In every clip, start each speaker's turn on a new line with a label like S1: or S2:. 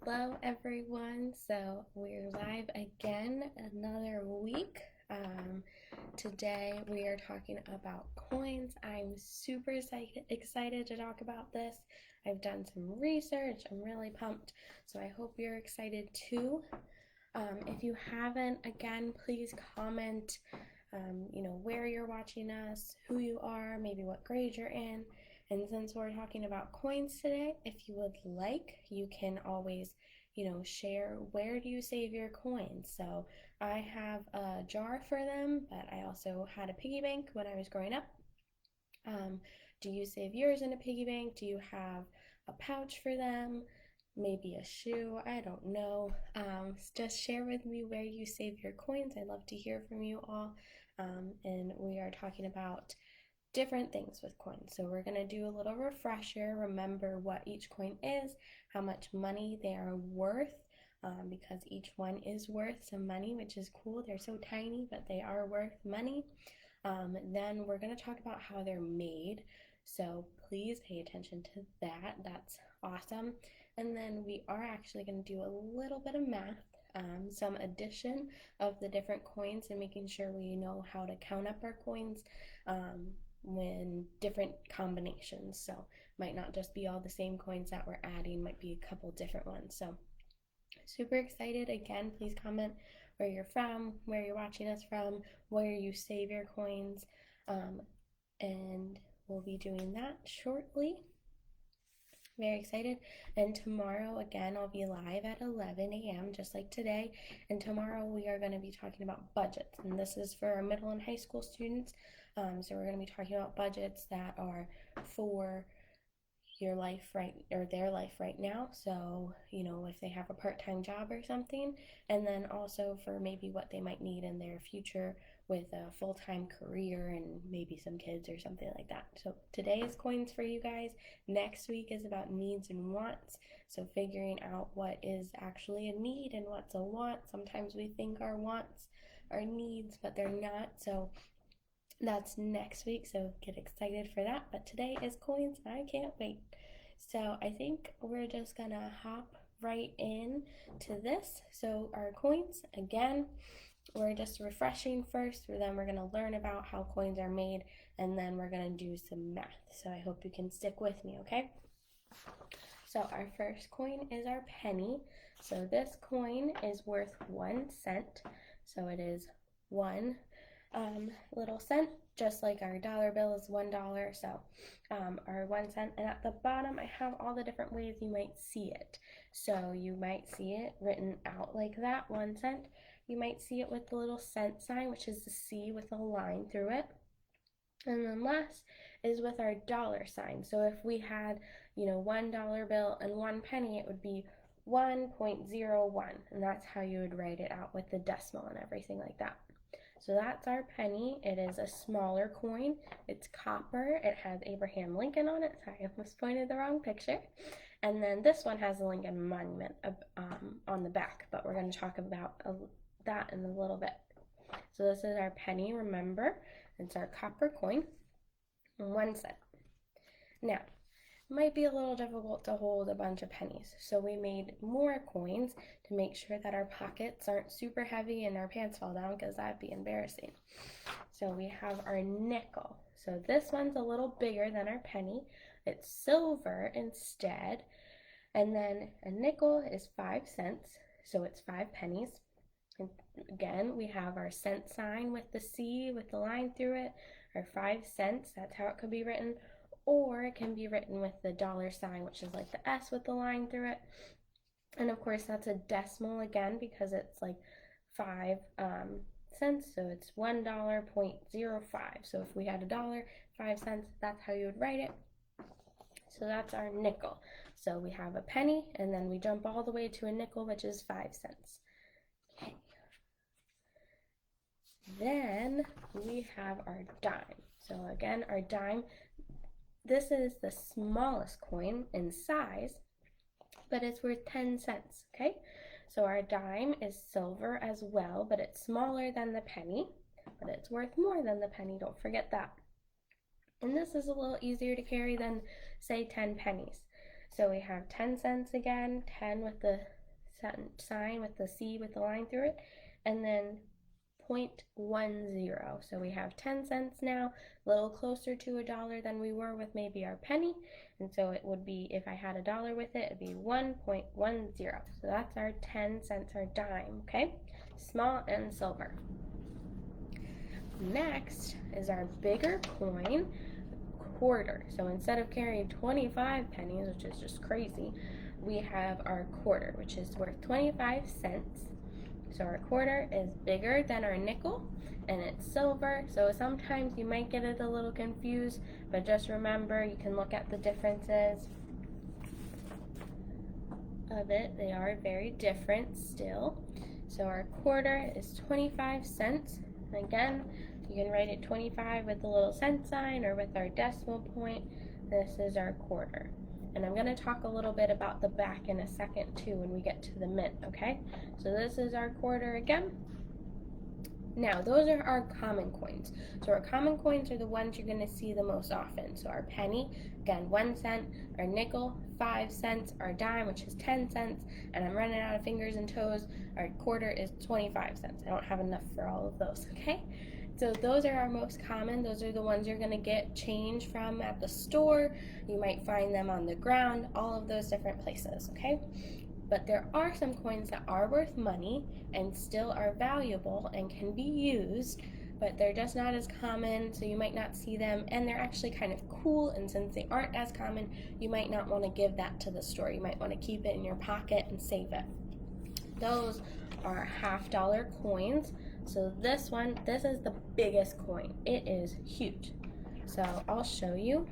S1: Hello, everyone. So we're live again another week. Today we are talking about coins. I'm super excited to talk about this. I've done some research. I'm really pumped. So I hope you're excited too. If you haven't, again, please comment, where you're watching us, who you are, maybe what grade you're in. And since we're talking about coins today, if you would like, you can always, share where do you save your coins. So I have a jar for them, but I also had a piggy bank when I was growing up. Do you save yours in a piggy bank? Do you have a pouch for them? Maybe a shoe? I don't know. Just share with me where you save your coins. I'd love to hear from you all. And we are talking about different things with coins. So we're going to do a little refresher. Remember what each coin is, how much money they are worth, because each one is worth some money, which is cool. They're so tiny, but they are worth money. Then we're going to talk about how they're made. So please pay attention to that. That's awesome. And then we are actually going to do a little bit of math, some addition of the different coins and making sure we know how to count up our coins. When different combinations, so might not just be all the same coins that we're adding, might be a couple different ones. So super excited. Again, please comment where you're from, where you're watching us from, where you save your coins, and we'll be doing that shortly. Very excited. And tomorrow, again, I'll be live at 11 a.m. just like today. And tomorrow we are going to be talking about budgets. And this is for our middle and high school students. So we're going to be talking about budgets that are for your life right, or their life right now. So, if they have a part-time job or something, and then also for maybe what they might need in their future with a full-time career and maybe some kids or something like that. So today is coins for you guys. Next week is about needs and wants. So figuring out what is actually a need and what's a want. Sometimes we think our wants are needs, but they're not. So that's next week, so get excited for that. But today is coins, and I can't wait. So I think we're just gonna hop right in to this. So our coins, again, we're just refreshing first, then we're gonna learn about how coins are made, and then we're gonna do some math. So I hope you can stick with me, okay? So our first coin is our penny. So this coin is worth 1 cent. So it is one little cent, just like our dollar bill is $1. So our 1 cent, and at the bottom I have all the different ways you might see it. So you might see it written out like that, 1 cent. You might see it with the little cent sign, which is the C with a line through it. And then last is with our dollar sign. So if we had, $1 bill and 1 penny, it would be 1.01, and that's how you would write it out with the decimal and everything like that. So that's our penny. It is a smaller coin. It's copper. It has Abraham Lincoln on it. Sorry, I almost pointed the wrong picture. And then this one has the Lincoln Monument on the back, but we're going to talk about that in a little bit. So this is our penny, remember. It's our copper coin, 1 cent. Now, might be a little difficult to hold a bunch of pennies, so we made more coins to make sure that our pockets aren't super heavy and our pants fall down, because that'd be embarrassing. So we have our nickel. So this one's a little bigger than our penny. It's silver instead. And then a nickel is 5 cents, so it's 5 pennies. And again, we have our cent sign with the C with the line through it, our 5 cents, that's how it could be written. Or it can be written with the dollar sign, which is like the S with the line through it. And of course, that's a decimal again, because it's like 5 cents, so it's $1.05. So if we had a dollar, 5 cents, that's how you would write it. So that's our nickel. So we have a penny, and then we jump all the way to a nickel, which is 5 cents. Okay. Then we have our dime. So again, our dime, this is the smallest coin in size, but it's worth 10 cents, okay? So our dime is silver as well, but it's smaller than the penny, but it's worth more than the penny, don't forget that. And this is a little easier to carry than, say, 10 pennies. So we have 10 cents again, 10 with the sign with the C with the line through it, and then 0.10. So we have 10 cents now, a little closer to a dollar than we were with maybe our penny. And so it would be, if I had a dollar with it, it'd be 1.10. So that's our 10 cents, our dime, okay? Small and silver. Next is our bigger coin, quarter. So instead of carrying 25 pennies, which is just crazy, we have our quarter, which is worth 25 cents. So our quarter is bigger than our nickel, and it's silver. So sometimes you might get it a little confused, but just remember, you can look at the differences of it. They are very different still. So our quarter is 25 cents. And again, you can write it 25 with the little cent sign or with our decimal point. This is our quarter. And I'm going to talk a little bit about the back in a second too when we get to the mint, okay? So this is our quarter again. Now, those are our common coins. So our common coins are the ones you're going to see the most often. So our penny, again, 1 cent, our nickel, 5 cents, our dime, which is 10 cents, and I'm running out of fingers and toes, our quarter is 25 cents. I don't have enough for all of those, okay? So those are our most common. Those are the ones you're going to get change from at the store. You might find them on the ground, all of those different places, okay? But there are some coins that are worth money and still are valuable and can be used, but they're just not as common, so you might not see them, and they're actually kind of cool, and since they aren't as common, you might not want to give that to the store. You might want to keep it in your pocket and save it. Those are $50 coins. So this is the biggest coin. It is huge. So I'll show you.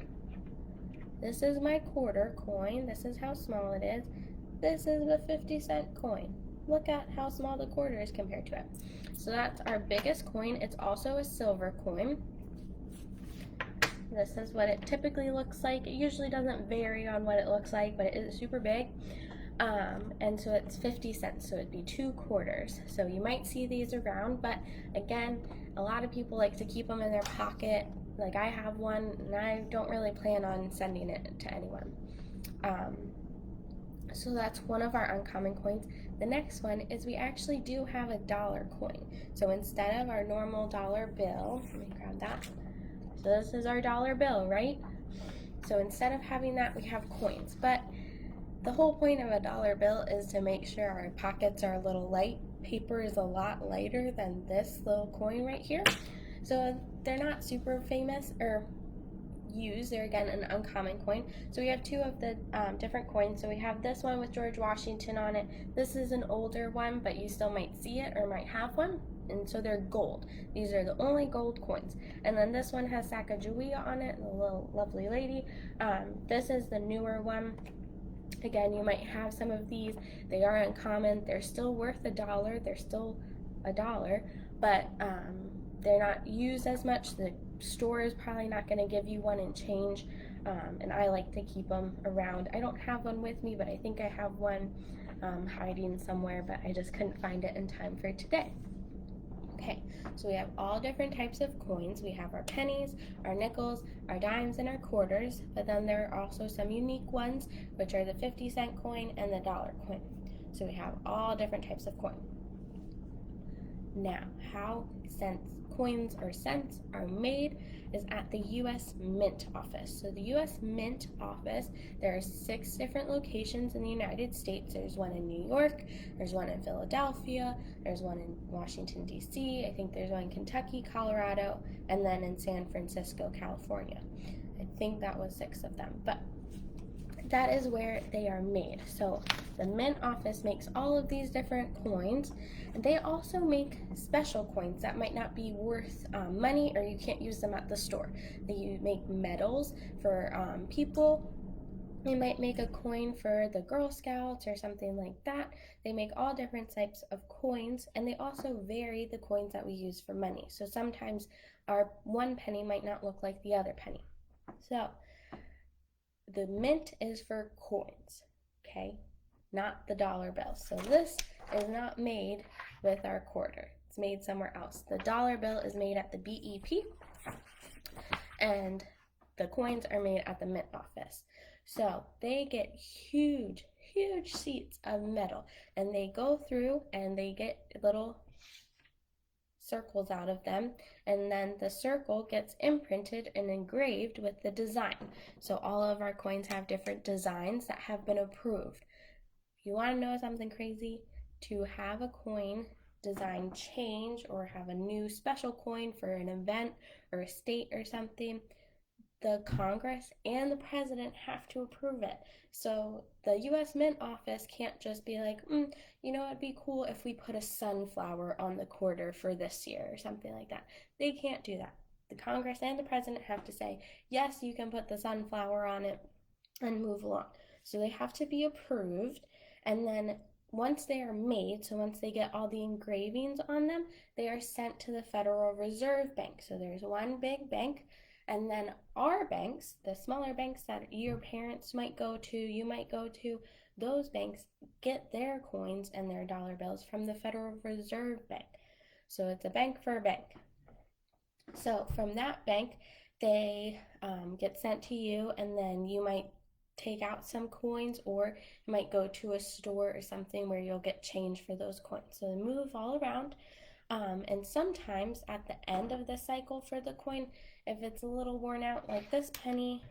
S1: This is my quarter coin. This is how small it is. This is the 50-cent coin. Look at how small the quarter is compared to it. So that's our biggest coin. It's also a silver coin. This is what it typically looks like. It usually doesn't vary on what it looks like, but it is super big. And so it's 50 cents, so it'd be 2 quarters. So you might see these around, but again, a lot of people like to keep them in their pocket. Like I have one, and I don't really plan on sending it to anyone. So that's one of our uncommon coins. The next one is we actually do have a dollar coin. So instead of our normal dollar bill, let me grab that. So this is our dollar bill, right? So instead of having that, we have coins. But the whole point of a dollar bill is to make sure our pockets are a little light. Paper is a lot lighter than this little coin right here. So they're not super famous or used. They're again an uncommon coin. So we have 2 of the different coins. So we have this one with George Washington on it. This is an older one, but you still might see it or might have one. And so they're gold. These are the only gold coins. And then this one has Sacagawea on it, the little lovely lady. This is the newer one. Again, you might have some of these. They are uncommon. They're still worth $1. They're still $1, but they're not used as much. The store is probably not going to give you one in change, and I like to keep them around. I don't have one with me, but I think I have one hiding somewhere, but I just couldn't find it in time for today. Okay, so we have all different types of coins. We have our pennies, our nickels, our dimes, and our quarters, but then there are also some unique ones, which are the 50-cent coin and the dollar coin. So we have all different types of coin. Now, how coins or cents are made is at the U.S. Mint office. So the U.S. Mint office, there are 6 different locations in the United States. There's one in New York, there's one in Philadelphia, there's one in Washington, D.C., I think there's one in Kentucky, Colorado, and then in San Francisco, California. I think that was 6 of them, but that is where they are made. So the Mint office makes all of these different coins, and they also make special coins that might not be worth money, or you can't use them at the store. They make medals for people. They might make a coin for the Girl Scouts or something like that. They make all different types of coins, and they also vary the coins that we use for money. So sometimes our one penny might not look like the other penny. So the mint is for coins, okay? Not the dollar bill. So this is not made with our quarter. It's made somewhere else. The dollar bill is made at the BEP, and the coins are made at the Mint office. So they get huge, huge sheets of metal, and they go through and they get little circles out of them, and then the circle gets imprinted and engraved with the design. So all of our coins have different designs that have been approved. If you want to know something crazy, to have a coin design change or have a new special coin for an event or a state or something, the Congress and the president have to approve it. So the US Mint office can't just be like, it'd be cool if we put a sunflower on the quarter for this year or something like that. They can't do that. The Congress and the president have to say, yes, you can put the sunflower on it and move along. So they have to be approved. And then once they are made, so once they get all the engravings on them, they are sent to the Federal Reserve Bank. So there's one big bank. And then our banks, the smaller banks that your parents might go to, you might go to, those banks get their coins and their dollar bills from the Federal Reserve Bank. So it's a bank for a bank. So from that bank, they get sent to you, and then you might take out some coins, or you might go to a store or something where you'll get change for those coins. So they move all around. And sometimes at the end of the cycle for the coin, if it's a little worn out, like this penny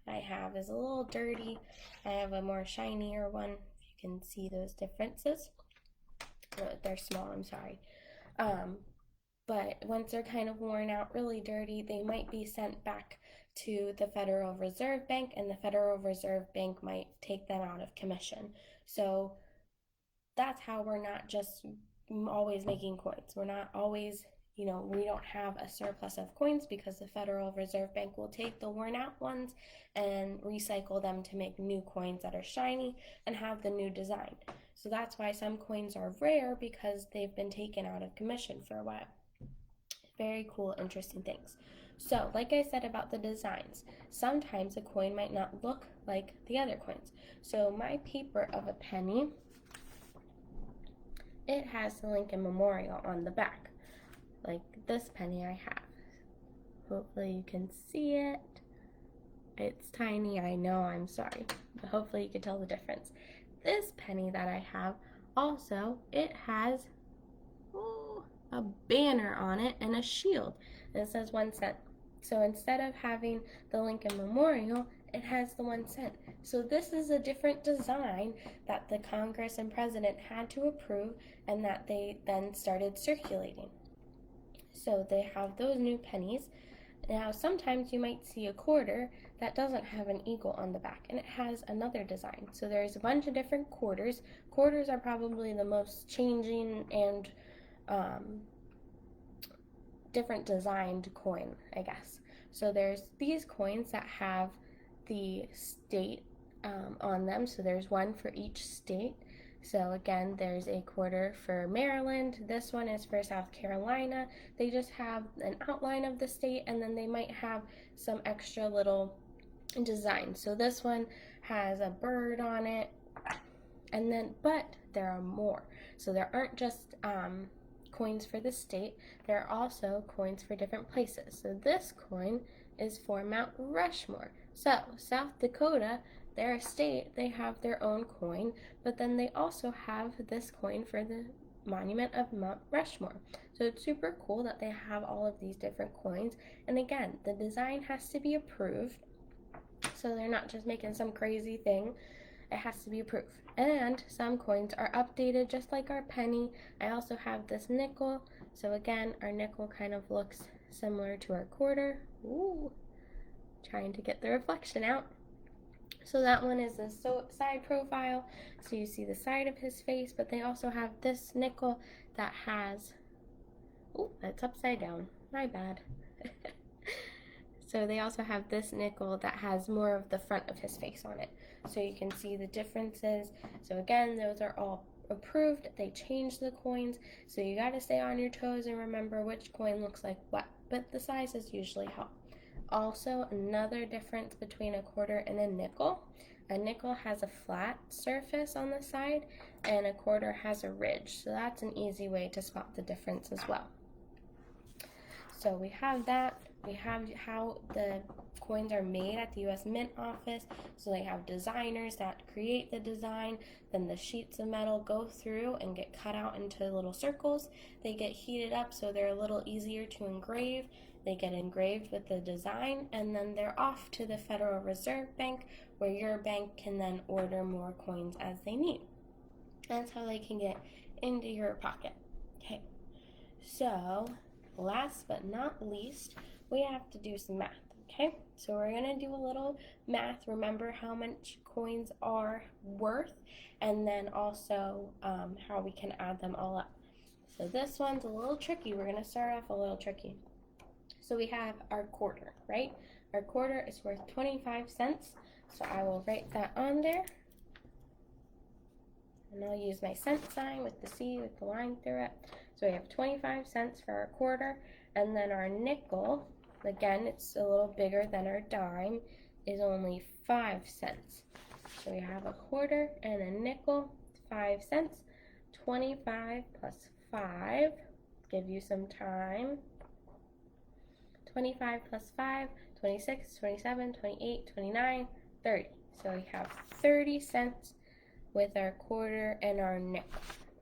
S1: I have is a little dirty, I have a more shinier one, if you can see those differences. They're small, I'm sorry. But once they're kind of worn out, really dirty, they might be sent back to the Federal Reserve Bank, and the Federal Reserve Bank might take them out of commission. So that's how we're not just always making coins. We're not always, we don't have a surplus of coins, because the Federal Reserve Bank will take the worn out ones and recycle them to make new coins that are shiny and have the new design. So that's why some coins are rare, because they've been taken out of commission for a while. Very cool, interesting things. So, like I said about the designs, sometimes a coin might not look like the other coins. So my paper of a penny, it has the Lincoln Memorial on the back, like this penny I have. Hopefully you can see it. It's tiny, I know, I'm sorry, but hopefully you can tell the difference. This penny that I have, also, it has a banner on it and a shield, and it says 1 cent. So instead of having the Lincoln Memorial, it has the 1 cent. So this is a different design that the Congress and president had to approve, and that they then started circulating. So they have those new pennies. Now sometimes you might see a quarter that doesn't have an eagle on the back, and it has another design. So there's a bunch of different quarters. Quarters are probably the most changing and different designed coin, I guess. So there's these coins that have the state on them. So there's one for each state. So again, there's a quarter for Maryland. This one is for South Carolina. They just have an outline of the state, and then they might have some extra little design. So this one has a bird on it, and then, but there are more. So there aren't just coins for the state, there are also coins for different places. So this coin is for Mount Rushmore. So South Dakota, their state, they have their own coin, but then they also have this coin for the monument of Mount Rushmore. So it's super cool that they have all of these different coins. And again, the design has to be approved, so they're not just making some crazy thing. It has to be approved. And some coins are updated, just like our penny. I also have this nickel. So again, our nickel kind of looks similar to our quarter. Ooh, trying to get the reflection out. So that one is the side profile. So you see the side of his face, but they also have this nickel that has, oh, that's upside down. My bad. So they also have this nickel that has more of the front of his face on it. So you can see the differences. So again, those are all approved. They change the coins. So you got to stay on your toes and remember which coin looks like what. But the sizes usually help. Also, another difference between a quarter and a nickel has a flat surface on the side, and a quarter has a ridge. So that's an easy way to spot the difference as well. So we have that. we have how the coins are made at the U.S. Mint office. So they have designers that create the design, then the sheets of metal go through and get cut out into little circles. They get heated up so they're a little easier to engrave. They get engraved with the design, and then they're off to the Federal Reserve Bank, where your bank can then order more coins as they need. That's how they can get into your pocket. Okay, so last but not least, we have to do some math. Okay, so we're gonna do a little math. Remember how much coins are worth, and then also how we can add them all up. So this one's a little tricky. We're gonna start off a little tricky. So we have our quarter, right? Our quarter is worth 25 cents. So I will write that on there. And I'll use my cent sign with the C with the line through it. So we have 25 cents for our quarter. And then our nickel, again, it's a little bigger than our dime, is only 5 cents. So we have a quarter and a nickel, 5 cents. 25 plus 5, give you some time. 25 plus 5, 26, 27, 28, 29, 30. So we have 30 cents with our quarter and our nickel.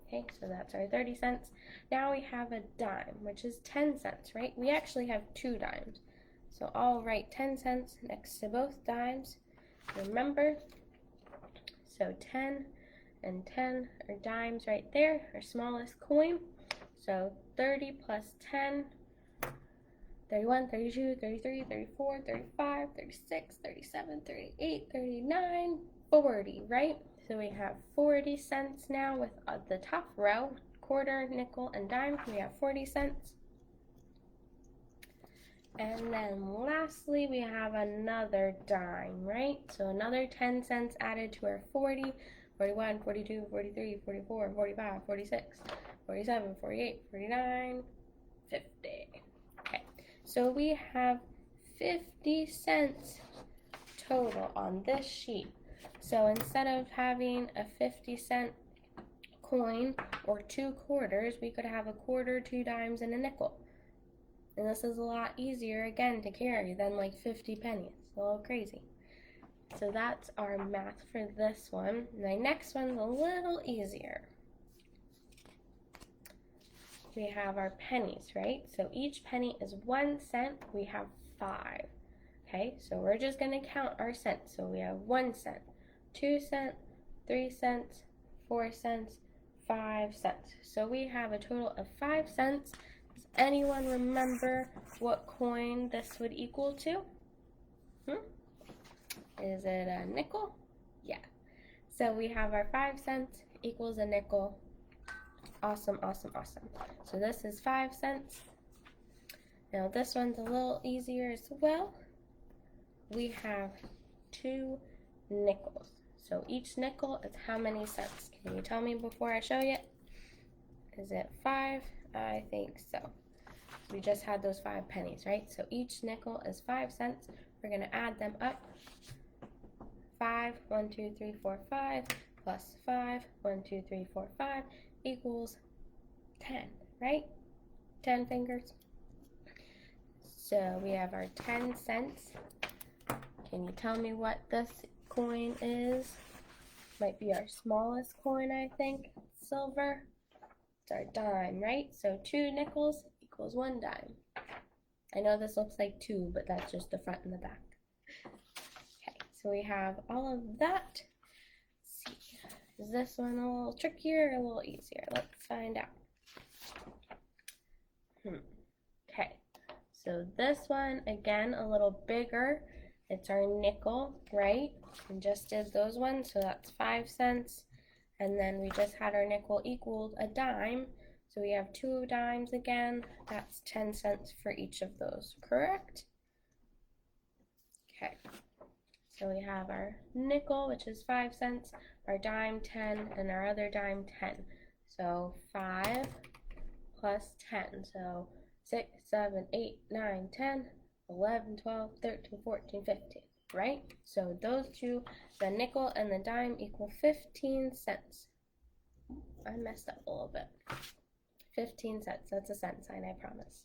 S1: Okay, so that's our 30 cents. Now we have a dime, which is 10 cents, right? We actually have 2 dimes. So I'll write 10 cents next to both dimes. Remember, so 10 and 10 are dimes right there, our smallest coin. So 30 plus 10, 31, 32, 33, 34, 35, 36, 37, 38, 39, 40, right? So we have 40 cents now with the top row, quarter, nickel, and dime. We have 40 cents. And then lastly, we have another dime, right? So another 10 cents added to our 40, 41, 42, 43, 44, 45, 46, 47, 48, 49, 50. Okay, so we have 50 cents total on this sheet. So instead of having a 50-cent coin or 2 quarters, we could have a quarter, 2 dimes, and a nickel. And this is a lot easier, again, to carry than like 50 pennies. It's a little crazy. So that's our math for this one. My next one's a little easier. We have our pennies, right? So each penny is 1 cent. We have 5. Okay, so we're just going to count our cents. So we have 1 cent, 2 cents, 3 cents, 4 cents, 5 cents. So we have a total of 5 cents. Does anyone remember what coin this would equal to? Is it a nickel? Yeah. So we have our 5 cents equals a nickel. Awesome, awesome, awesome. So this is 5 cents. Now this one's a little easier as well. We have 2 nickels. So each nickel is how many cents? Can you tell me before I show you? Is it 5? I think so. We just had those 5 pennies, right? So each nickel is 5 cents. We're going to add them up. 5, 1, 2, 3, 4, 5, plus 5, 1, 2, 3, 4, 5, equals 10, right? 10 fingers. So we have our 10 cents. Can you tell me what this coin is? Might be our smallest coin, I think. Silver. It's our dime, right? So 2 nickels equals 1 dime. I know this looks like 2, but that's just the front and the back. Okay, so we have all of that. Let's see. Is this one a little trickier or a little easier? Let's find out. Okay, so this one, again, a little bigger. It's our nickel, right? And just did those ones, so that's 5 cents. And then we just had our nickel equaled a dime. So we have 2 dimes again. That's 10 cents for each of those, correct? Okay, so we have our nickel, which is 5 cents, our dime 10, and our other dime 10. So 5 plus 10. So 6, 7, 8, 9, 10, 11, 12, 13, 14, 15, right? So those two, the nickel and the dime, equal 15 cents. I messed up a little bit. 15 cents. That's a cent sign, I promise.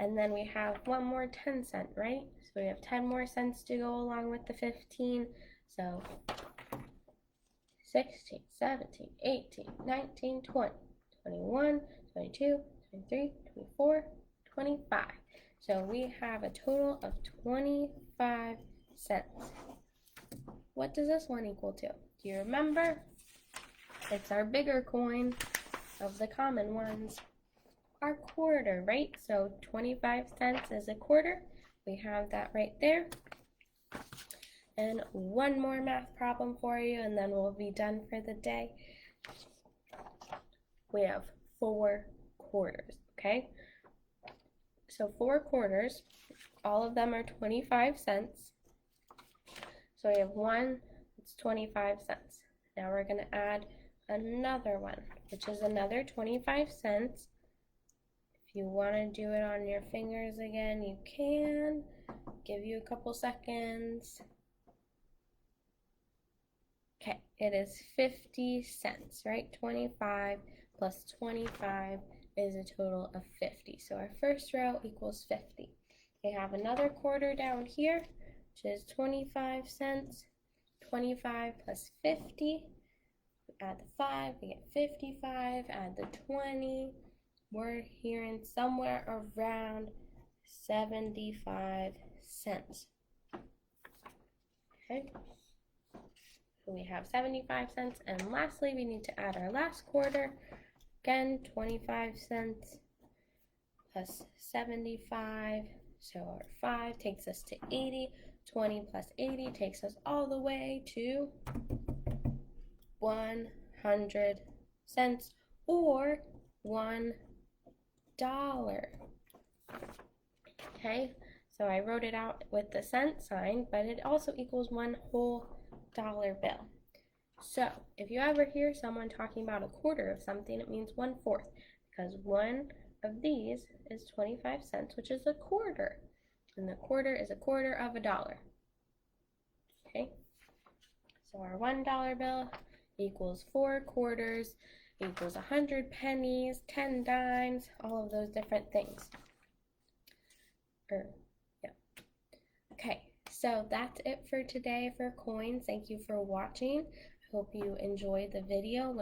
S1: And then we have one more 10-cent, right? So we have 10 more cents to go along with the 15. So 16, 17, 18, 19, 20, 21, 22, 23, 24, 25. So we have a total of 25 cents. What does this one equal to? Do you remember? It's our bigger coin of the common ones. Our quarter, right? So 25 cents is a quarter. We have that right there. And one more math problem for you, and then we'll be done for the day. We have 4 quarters, okay? So 4 quarters, all of them are 25 cents. So we have one that's 25 cents. Now we're going to add another one, which is another 25 cents. If you want to do it on your fingers again, you can. Give you a couple seconds. Okay, it is 50 cents, right? 25 plus 25 is a total of 50. So our first row equals 50. We have another quarter down here, which is 25 cents. 25 plus 50. Add the 5, we get 55. Add the 20. We're hearing somewhere around 75 cents. Okay. So we have 75 cents. And lastly, we need to add our last quarter. Again, 25 cents plus 75. So our 5 takes us to 80. 20 plus 80 takes us all the way to 100 cents or $1. Okay, so I wrote it out with the cent sign, but it also equals one whole dollar bill. So if you ever hear someone talking about a quarter of something, it means 1/4, because one of these is 25 cents, which is a quarter. And the quarter is a quarter of a dollar. Okay, so our $1 bill equals 4 quarters, equals 100 pennies, 10 dimes, all of those different things. Yeah. Okay, so that's it for today for coins. Thank you for watching. Hope you enjoyed the video,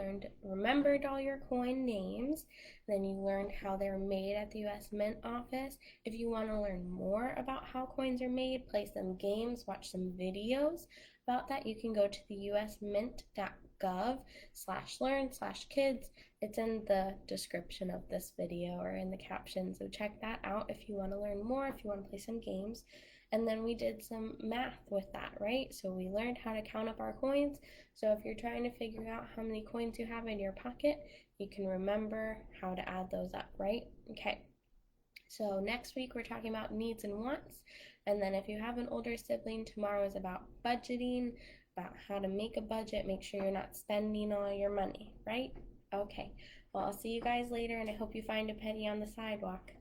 S1: remembered all your coin names, then you learned how they're made at the U.S. Mint office. If you want to learn more about how coins are made, play some games, watch some videos about that, you can go to the usmint.gov/learn/kids. It's in the description of this video or in the caption, so check that out if you want to learn more, if you want to play some games. And then we did some math with that, right? So we learned how to count up our coins. So if you're trying to figure out how many coins you have in your pocket, you can remember how to add those up, right? Okay. So next week we're talking about needs and wants. And then if you have an older sibling, tomorrow is about budgeting, about how to make a budget, make sure you're not spending all your money, right? Okay. Well, I'll see you guys later, and I hope you find a penny on the sidewalk.